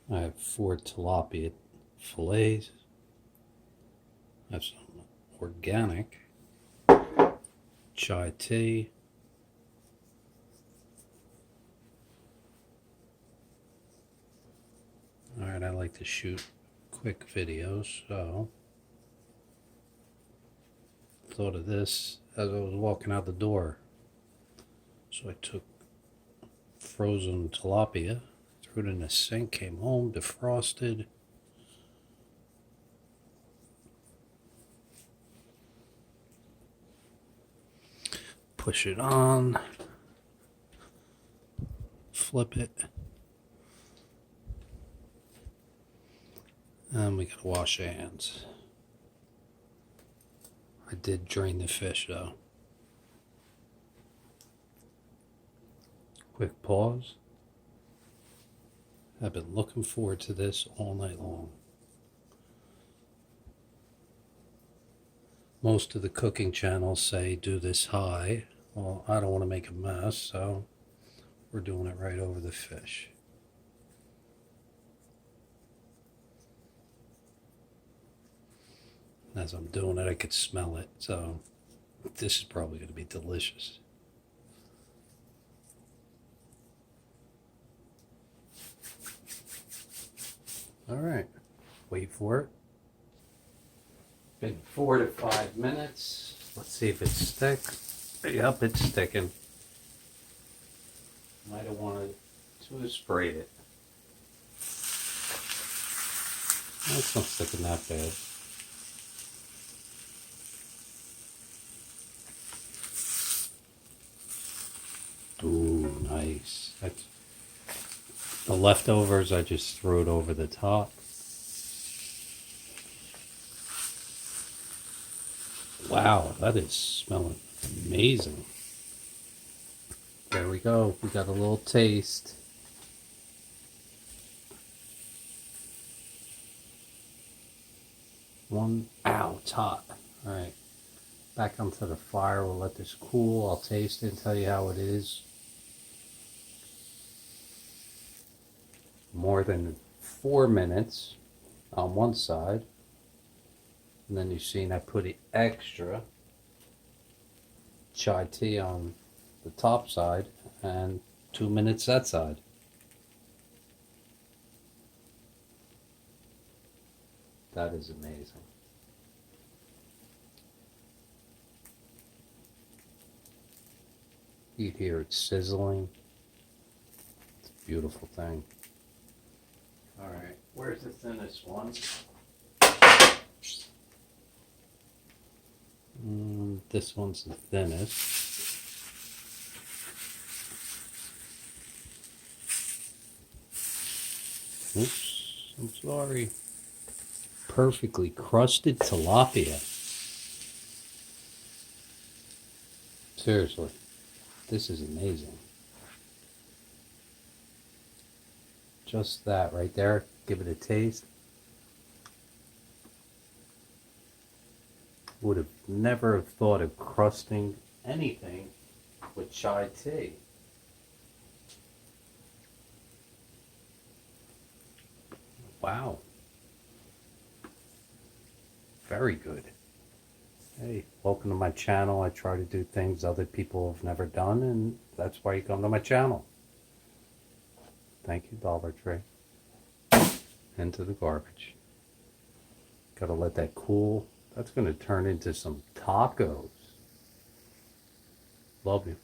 I have 4 tilapia fillets. I have some organic chai tea. Alright, I like to shoot quick videos, so thought of this as I was walking out the door. So I took frozen tilapia, threw it in the sink, came home, defrosted. Push it on, flip it, and we gotta wash our hands. I did drain the fish though. Quick pause. I've been looking forward to this all night long. Most of the cooking channels say do this high. Well, I don't want to make a mess, so we're doing it right over the fish. As I'm doing it, I could smell it, so this is probably going to be delicious. Alright, wait for it. Been 4 to 5 minutes. Let's see if it sticks. Yep, it's sticking. Might have wanted to have sprayed it. That's not sticking that bad. Ooh, nice. That's the leftovers. I just threw it over the top. Wow, that is smelling amazing. There we go. We got a little taste. Ow, it's hot. Alright, back onto the fire. We'll let this cool. I'll taste it and tell you how it is. More than 4 minutes on one side. And then you've seen I put the extra chai tea on the top side and 2 minutes that side. That is amazing. You hear it sizzling. It's a beautiful thing. Alright, where's the thinnest one? This one's the thinnest. Oops, I'm sorry. Perfectly crusted tilapia. Seriously, this is amazing. Just that right there. Give it a taste. Would have never have thought of crusting anything with chai tea. Wow. Very good. Hey, welcome to my channel. I try to do things other people have never done, and that's why you come to my channel. Thank you, Dollar Tree. Into the garbage. Gotta let that cool. That's going to turn into some tacos. Love you.